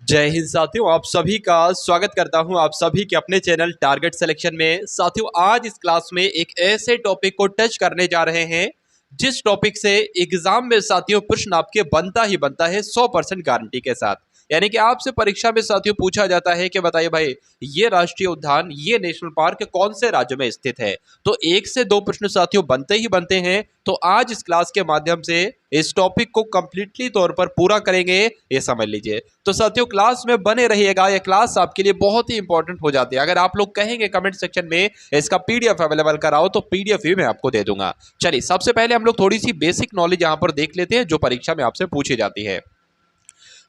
जय हिंद साथियों, आप सभी का स्वागत करता हूं आप सभी के अपने चैनल टारगेट सिलेक्शन में। साथियों, आज इस क्लास में एक ऐसे टॉपिक को टच करने जा रहे हैं जिस टॉपिक से एग्जाम में साथियों प्रश्न आपके बनता ही बनता है 100% गारंटी के साथ। यानी कि आपसे परीक्षा में साथियों पूछा जाता है कि बताइए भाई, ये राष्ट्रीय उद्यान, ये नेशनल पार्क कौन से राज्य में स्थित है। तो एक से दो प्रश्न साथियों बनते ही बनते हैं। तो आज इस क्लास के माध्यम से इस टॉपिक को कंप्लीटली तौर पर पूरा करेंगे, ये समझ लीजिए। तो साथियों, क्लास में बने रहिएगा, यह क्लास आपके लिए बहुत ही इंपॉर्टेंट हो जाती है। अगर आप लोग कहेंगे कमेंट सेक्शन में इसका पीडीएफ अवेलेबल कराओ, तो पीडीएफ भी मैं आपको दे दूंगा। चलिए, सबसे पहले हम लोग थोड़ी सी बेसिक नॉलेज यहां पर देख लेते हैं जो परीक्षा में आपसे पूछी जाती है।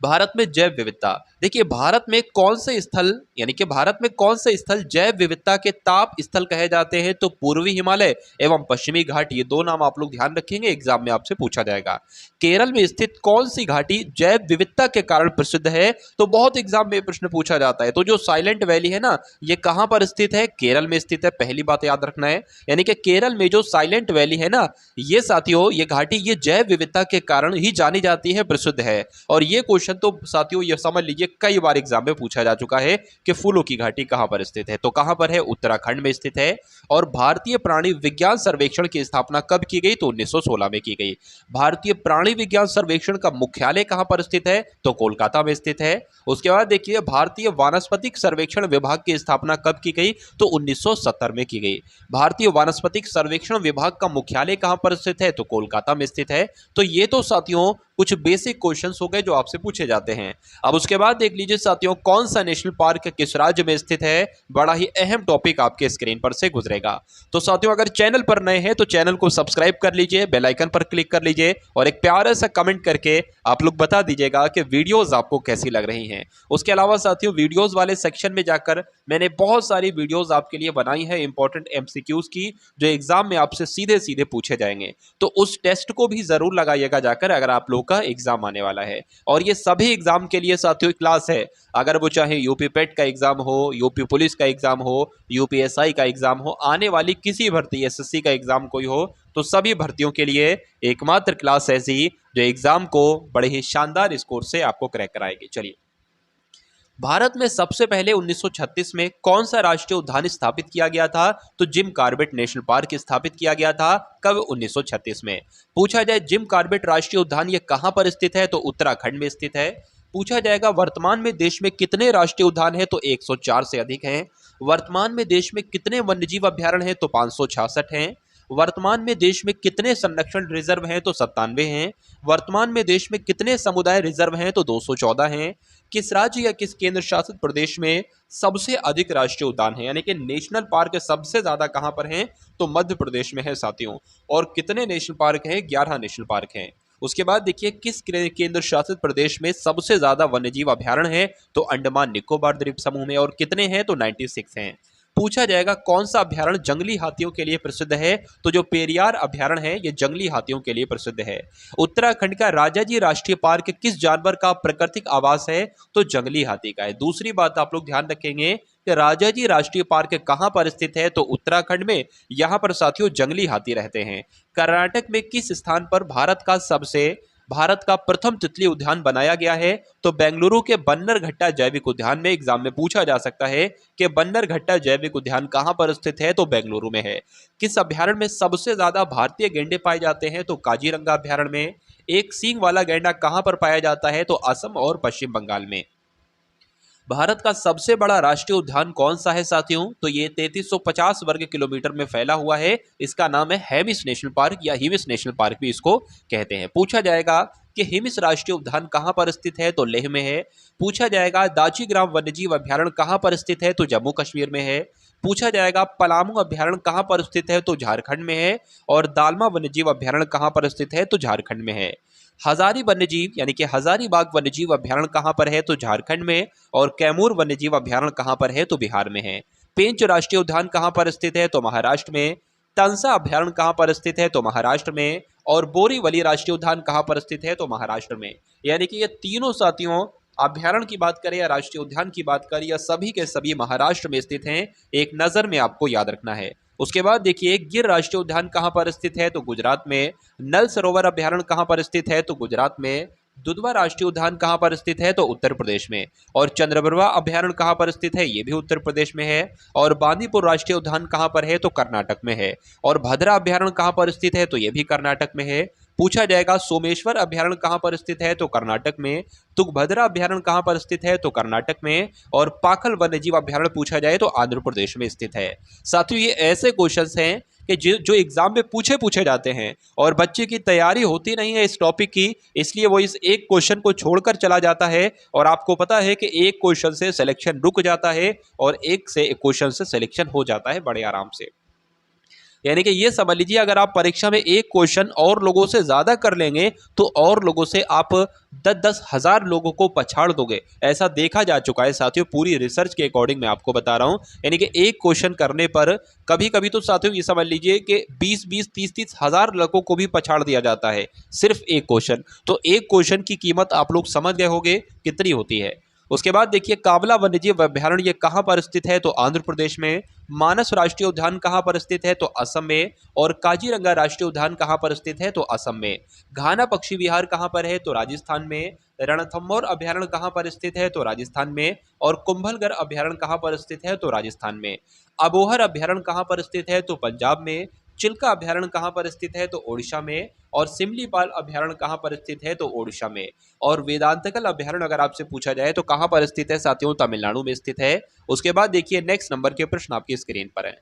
भारत में जैव विविधता। देखिए, भारत में कौन से स्थल, यानी कि भारत में कौन से स्थल जैव विविधता के ताप स्थल कहे जाते हैं। तो पूर्वी हिमालय एवं पश्चिमी घाट, ये दो नाम आप लोग ध्यान रखेंगे, एग्जाम में आपसे पूछा जाएगा। केरल में स्थित कौन सी घाटी जैव विविधता के कारण प्रसिद्ध है। तो बहुत एग्जाम में प्रश्न पूछा जाता है। तो जो साइलेंट वैली है ना, ये कहां पर स्थित है? केरल में स्थित है, पहली बात याद रखना है। यानी कि केरल में जो साइलेंट वैली है ना, ये साथियों, ये घाटी, ये जैव विविधता के कारण ही जानी जाती है, प्रसिद्ध है। और ये क्वेश्चन तो साथियों ये समझ लीजिए कई बार एग्जाम में पूछा जा चुका है कि फूलों की घाटी कहां पर स्थित है। तो कहां पर है? उत्तराखंड में स्थित है। और भारतीय प्राणी विज्ञान सर्वेक्षण की स्थापना कब की गई? तो 1916 में की गई। भारतीय प्राणी विज्ञान सर्वेक्षण का मुख्यालय कहां पर स्थित है? तो कोलकाता में स्थित है। उसके बाद देखिए, भारतीय वानस्पतिक सर्वेक्षण विभाग की स्थापना कब की गई? तो 1970 में की गई। भारतीय वानस्पतिक सर्वेक्षण विभाग का मुख्यालय कहां पर स्थित है? तो कोलकाता में स्थित है। तो ये तो साथियों कुछ बेसिक क्वेश्चंस हो गए जो आपसे पूछे जाते हैं। अब उसके बाद देख लीजिए साथियों, कौन सा नेशनल पार्क किस राज्य में स्थित है। बड़ा ही अहम टॉपिक आपके स्क्रीन पर से गुजरेगा। तो साथियों, अगर चैनल पर नए हैं तो चैनल को सब्सक्राइब कर लीजिए, बेल आइकन पर क्लिक कर लीजिए और एक प्यारा सा कमेंट करके आप लोग बता दीजिएगा कि वीडियोस आपको कैसी लग रही हैं। उसके अलावा साथियों, वीडियोस वाले सेक्शन में जाकर मैंने बहुत सारी वीडियोस आपके लिए बनाई है इंपॉर्टेंट एमसीक्यूज की, जो एग्जाम में आपसे सीधे सीधे पूछे जाएंगे। तो उस टेस्ट को भी जरूर लगाइएगा जाकर, अगर आप लोग का एग्जाम आने वाला है। और ये सभी एग्जाम के लिए साथियों क्लास है। अगर वो चाहे यूपी पेट का एग्जाम हो, यूपी पुलिस का एग्जाम हो, यूपीएसआई का एग्जाम हो, आने वाली किसी भर्ती, एसएससी का एग्जाम कोई हो, तो सभी भर्तियों के लिए एकमात्र क्लास ऐसी जो एग्जाम को बड़े ही शानदार स्कोर से आपको क्रैक कराएगी। चलिए, भारत में सबसे पहले 1936 में कौन सा राष्ट्रीय उद्यान स्थापित किया गया था? तो जिम कॉर्बेट नेशनल पार्क स्थापित किया गया था। कब? 1936 में। पूछा जाए जिम कॉर्बेट राष्ट्रीय उद्यान ये कहां पर स्थित है? तो उत्तराखंड में स्थित है। पूछा जाएगा वर्तमान में देश में कितने राष्ट्रीय उद्यान है? तो 104 से अधिक हैं। वर्तमान में देश में कितने वन्यजीव अभ्यारण्य है? तो 566 हैं। वर्तमान में देश में कितने संरक्षण रिजर्व हैं? तो 97 हैं। वर्तमान में देश में कितने समुदाय रिजर्व हैं? तो 214 हैं। किस राज्य या किस केंद्र शासित प्रदेश में सबसे अधिक राष्ट्रीय उद्यान है, यानी कि नेशनल पार्क सबसे ज्यादा कहां पर हैं? तो मध्य प्रदेश में है साथियों। और कितने नेशनल पार्क हैं? 11 नेशनल पार्क हैं। उसके बाद देखिए, किस केंद्र शासित प्रदेश में सबसे ज्यादा वन्यजीव अभ्यारण्य है? तो अंडमान निकोबार द्वीप समूह में। और कितने हैं? तो 96 हैं। पूछा जाएगा कौन सा अभ्यारण्य जंगली हाथियों के लिए प्रसिद्ध है? तो जो पेरियार अभ्यारण्य है, ये जंगली हाथियों के लिए प्रसिद्ध है। उत्तराखंड का राजाजी राष्ट्रीय पार्क किस जानवर का प्राकृतिक आवास है? तो जंगली हाथी का है। दूसरी बात आप लोग ध्यान रखेंगे कि राजाजी राष्ट्रीय पार्क कहां पर स्थित है? तो उत्तराखंड में। यहां पर साथियों जंगली हाथी रहते हैं। कर्नाटक में किस स्थान पर भारत का प्रथम तितली उद्यान बनाया गया है? तो बेंगलुरु के बन्नरघट्टा जैविक उद्यान में। एग्जाम में पूछा जा सकता है कि बन्नरघट्टा जैविक उद्यान कहां पर स्थित है? तो बेंगलुरु में है। किस अभ्यारण्य में सबसे ज्यादा भारतीय गैंडे पाए जाते हैं? तो काजीरंगा अभ्यारण्य में। एक सींग वाला गैंडा कहां पर पाया जाता है? तो असम और पश्चिम बंगाल में। भारत का सबसे बड़ा राष्ट्रीय उद्यान कौन सा है साथियों? तो ये 3350 वर्ग किलोमीटर में फैला हुआ है। इसका नाम है हेमिस नेशनल पार्क, या हिमिस नेशनल पार्क भी इसको कहते हैं। पूछा जाएगा कि हिमिस राष्ट्रीय उद्यान कहां पर स्थित है? तो लेह में है। पूछा जाएगा दाचीग्राम वन्यजीव अभ्यारण्य कहां पर स्थित है? तो जम्मू कश्मीर में है। पूछा जाएगा पलामू अभ्यारण्य कहां पर स्थित है? तो झारखंड में है। और दालमा वन्यजीव अभ्यारण्य कहां पर स्थित है? तो झारखंड में है। हजारी वन्यजीव, यानी कि हजारीबाग वन्यजीव अभ्यारण्य कहां पर है? तो झारखंड में। और कैमूर वन्यजीव अभ्यारण्य कहां पर है? तो बिहार में है। पेंच राष्ट्रीय उद्यान कहां पर स्थित है? तो महाराष्ट्र में। तंसा अभ्यारण्य कहां पर स्थित है? तो महाराष्ट्र में। और बोरीवली राष्ट्रीय उद्यान कहां पर स्थित है? तो महाराष्ट्र में। यानी कि ये तीनों साथियों, अभ्यारण्य की बात करें या राष्ट्रीय उद्यान की बात करें, या सभी के सभी महाराष्ट्र में स्थित हैं। एक नजर में आपको याद रखना है। उसके बाद देखिए, गिर राष्ट्रीय उद्यान कहां पर स्थित है? तो गुजरात में। नल सरोवर अभ्यारण्य कहां पर स्थित है? तो गुजरात में। दुधवा राष्ट्रीय उद्यान कहाँ पर स्थित है? तो उत्तर प्रदेश में। और चंद्रप्रभा अभ्यारण्य कहाँ पर स्थित है? ये भी उत्तर प्रदेश में है। और बांदीपुर राष्ट्रीय उद्यान कहाँ पर है? तो कर्नाटक में है। और भद्रा अभ्यारण्य कहाँ पर स्थित है? तो ये भी कर्नाटक में है। पूछा जाएगा सोमेश्वर अभ्यारण्य कहाँ पर स्थित है? तो कर्नाटक में। तुंगभद्रा अभ्यारण्य कहाँ पर स्थित है? तो कर्नाटक में। और पाखल वन्यजीव अभ्यारण्य पूछा जाए तो आंध्र प्रदेश में स्थित है। साथियों, ये ऐसे क्वेश्चंस हैं कि जो एग्जाम में पूछे जाते हैं और बच्चे की तैयारी होती नहीं है इस टॉपिक की, इसलिए वो इस एक क्वेश्चन को छोड़कर चला जाता है। और आपको पता है कि एक क्वेश्चन से सिलेक्शन रुक जाता है और एक क्वेश्चन से सिलेक्शन हो जाता है बड़े आराम से। यानी कि ये समझ लीजिए, अगर आप परीक्षा में एक क्वेश्चन और लोगों से ज्यादा कर लेंगे तो और लोगों से आप 10-10 हजार लोगों को पछाड़ दोगे। ऐसा देखा जा चुका है साथियों, पूरी रिसर्च के अकॉर्डिंग मैं आपको बता रहा हूं। यानी कि एक क्वेश्चन करने पर कभी कभी तो साथियों ये समझ लीजिए कि 20-20, 30-30 हजार लोगों को भी पछाड़ दिया जाता है सिर्फ एक क्वेश्चन। तो एक क्वेश्चन की कीमत आप लोग समझ गए होंगे कितनी होती है। उसके बाद देखिए, काबला वन्यजीव अभ्यारण्य ये कहाँ पर स्थित है? तो आंध्र प्रदेश में। मानस राष्ट्रीय उद्यान कहाँ पर स्थित है? तो असम में। और काजीरंगा राष्ट्रीय उद्यान कहाँ पर स्थित है? तो असम में। घाना पक्षी विहार कहाँ पर है? तो राजस्थान में। रणथंभौर अभ्यारण्य कहाँ पर स्थित है? तो राजस्थान में। और कुंभलगढ़ अभ्यारण्य कहाँ पर स्थित है? तो राजस्थान में। अबोहर अभ्यारण्य कहाँ पर स्थित है? तो पंजाब में। चिल्का अभ्यारण्य कहाँ पर स्थित है? तो ओडिशा में। और सिमलीपाल अभ्यारण्य कहाँ पर स्थित है? तो ओडिशा में। और वेदांतकल अभ्यारण्य अगर आपसे पूछा जाए तो कहाँ पर स्थित है साथियों? तमिलनाडु में स्थित है। उसके बाद देखिए, नेक्स्ट नंबर के प्रश्न आपकी स्क्रीन पर है।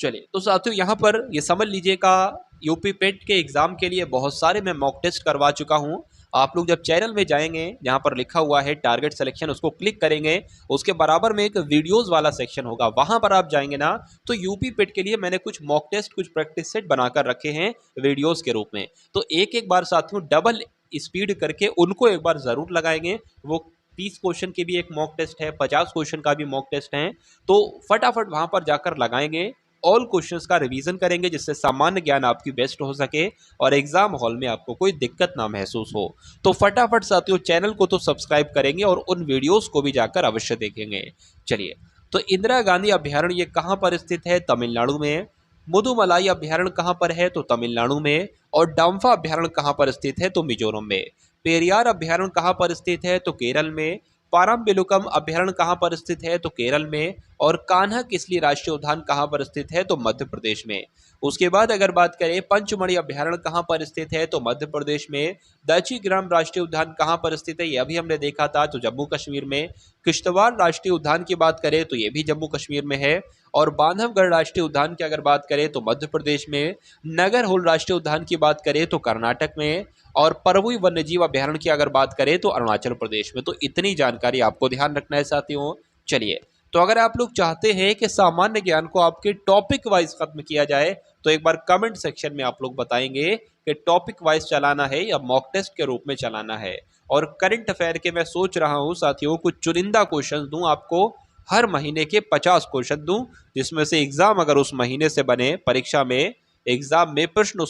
चलिए, तो साथियों यहाँ पर ये समझ लीजिएगा, यूपी पेट के एग्जाम के लिए बहुत सारे मैं मॉक टेस्ट करवा चुका हूँ। आप लोग जब चैनल में जाएंगे, जहाँ पर लिखा हुआ है टारगेट सिलेक्शन, उसको क्लिक करेंगे, उसके बराबर में एक वीडियोस वाला सेक्शन होगा, वहां पर आप जाएंगे ना, तो यूपी पेट के लिए मैंने कुछ मॉक टेस्ट, कुछ प्रैक्टिस सेट बनाकर रखे हैं वीडियोस के रूप में। तो एक एक बार साथियों डबल स्पीड करके उनको एक बार जरूर लगाएंगे। वो 30 क्वेश्चन के भी एक मॉक टेस्ट है, 50 क्वेश्चन का भी मॉक टेस्ट है। तो फटाफट वहां पर जाकर लगाएंगे, ऑल क्वेश्चंस का रिवीजन करेंगे, जिससे सामान्य ज्ञान आपकी बेस्ट हो सके और एग्जाम हॉल में आपको कोई दिक्कत ना महसूस हो। तो फटाफट साथियों चैनल को तो सब्सक्राइब करेंगे और उन वीडियोस को भी जाकर अवश्य देखेंगे। चलिए, तो इंदिरा गांधी अभ्यारण्य ये कहाँ पर स्थित है? तमिलनाडु में। मुदुमलाई अभ्यारण्य कहाँ पर है? तो तमिलनाडु में। और डाम्फा अभ्यारण्य कहाँ पर स्थित है? तो मिजोरम में। पेरियार अभ्यारण्य कहाँ पर स्थित है? तो केरल में। पारम्बिलुकम अभ्यारण्य कहाँ पर स्थित है? तो केरल में। और कान्हा किसली राष्ट्रीय उद्यान कहाँ पर स्थित है? तो मध्य प्रदेश में। उसके बाद अगर बात करें, पंचमढ़ी अभ्यारण्य कहाँ पर स्थित है? तो मध्य प्रदेश में। दक्षिण ग्राम राष्ट्रीय उद्यान कहाँ पर स्थित है? यह भी हमने देखा था, तो जम्मू कश्मीर में। किश्तवाड़ राष्ट्रीय उद्यान की बात करें तो यह भी जम्मू कश्मीर में है। और बांधवगढ़ राष्ट्रीय उद्यान की अगर बात करें तो मध्य प्रदेश में। नगरहोल राष्ट्रीय उद्यान की बात करें तो कर्नाटक में। और परवई वन्यजीव अभ्यारण्य की अगर बात करें तो अरुणाचल प्रदेश में। तो इतनी जानकारी आपको ध्यान रखना है साथियों। चलिए, तो अगर आप लोग चाहते हैं कि सामान्य ज्ञान को आपके टॉपिक वाइज खत्म किया जाए, तो एक बार कमेंट सेक्शन में आप लोग बताएंगे कि टॉपिक वाइज चलाना है या मॉक टेस्ट के रूप में चलाना है। और करंट अफेयर के मैं सोच रहा हूं साथियों, कुछ चुनिंदा क्वेश्चन दूं आपको, हर महीने के 50 क्वेश्चन दूं, जिसमें से एग्जाम अगर उस महीने से बने, परीक्षा में एग्जाम में प्रश्न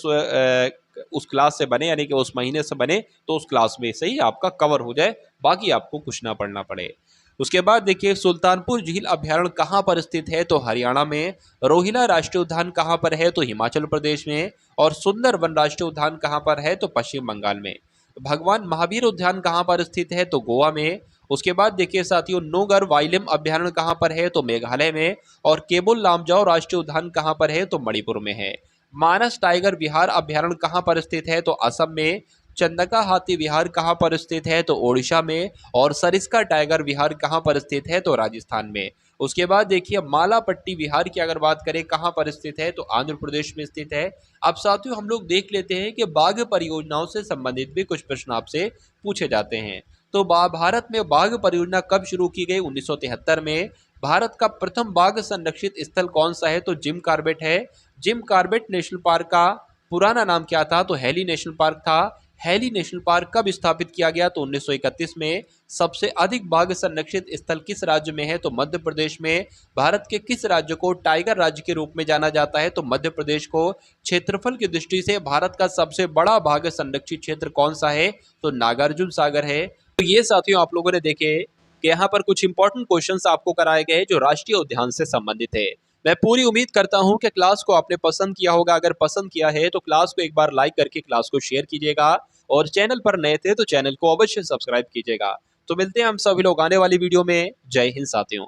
उस क्लास से बने, यानी कि उस महीने से बने, तो उस क्लास में से ही आपका कवर हो जाए, बाकी आपको कुछ ना पढ़ना पड़े। उसके बाद देखिए, सुल्तानपुर झील अभ्यारण्य कहाँ पर स्थित है? तो हरियाणा में। रोहिला राष्ट्रीय उद्यान कहाँ पर है? तो हिमाचल प्रदेश में। और सुंदरवन राष्ट्रीय उद्यान कहाँ पर है? तो पश्चिम बंगाल में। भगवान महावीर उद्यान कहाँ पर स्थित है? तो गोवा में। उसके बाद देखिए साथियों, नोगर वाइलिम अभ्यारण्य कहाँ पर है? तो मेघालय में। और केबुल लामजाओ राष्ट्रीय उद्यान कहाँ पर है? तो मणिपुर में है। मानस टाइगर विहार अभ्यारण्य कहाँ पर स्थित है? तो असम में। चंदका हाथी विहार कहाँ पर स्थित है? तो ओडिशा में। और सरिस्का टाइगर विहार कहाँ पर स्थित है? तो राजस्थान में। उसके बाद देखिए, मालापट्टी विहार की अगर बात करें कहाँ पर स्थित है? तो आंध्र प्रदेश में स्थित है। अब साथियों हम लोग देख लेते हैं कि बाघ परियोजनाओं से संबंधित भी कुछ प्रश्न आपसे पूछे जाते हैं। तो भारत में बाघ परियोजना कब शुरू की गई? 1973 में। भारत का प्रथम बाघ संरक्षित स्थल कौन सा है? तो जिम कॉर्बेट है। जिम कॉर्बेट नेशनल पार्क का पुराना नाम क्या था? तो हेली नेशनल पार्क था। हेली नेशनल पार्क कब स्थापित किया गया? तो 1931 में। सबसे अधिक बाघ संरक्षित स्थल किस राज्य में है? तो मध्य प्रदेश में। भारत के किस राज्य को टाइगर राज्य के रूप में जाना जाता है? तो मध्य प्रदेश को। क्षेत्रफल की दृष्टि से भारत का सबसे बड़ा बाघ संरक्षित क्षेत्र कौन सा है? तो नागार्जुन सागर है। तो ये साथियों आप लोगों ने देखे कि यहाँ पर कुछ इंपॉर्टेंट क्वेश्चंस आपको कराए गए जो राष्ट्रीय उद्यान से संबंधित है। मैं पूरी उम्मीद करता हूं कि क्लास को आपने पसंद किया होगा। अगर पसंद किया है तो क्लास को एक बार लाइक करके क्लास को शेयर कीजिएगा और चैनल पर नए थे तो चैनल को अवश्य सब्सक्राइब कीजिएगा। तो मिलते हैं हम सभी लोग आने वाली वीडियो में। जय हिंद साथियों।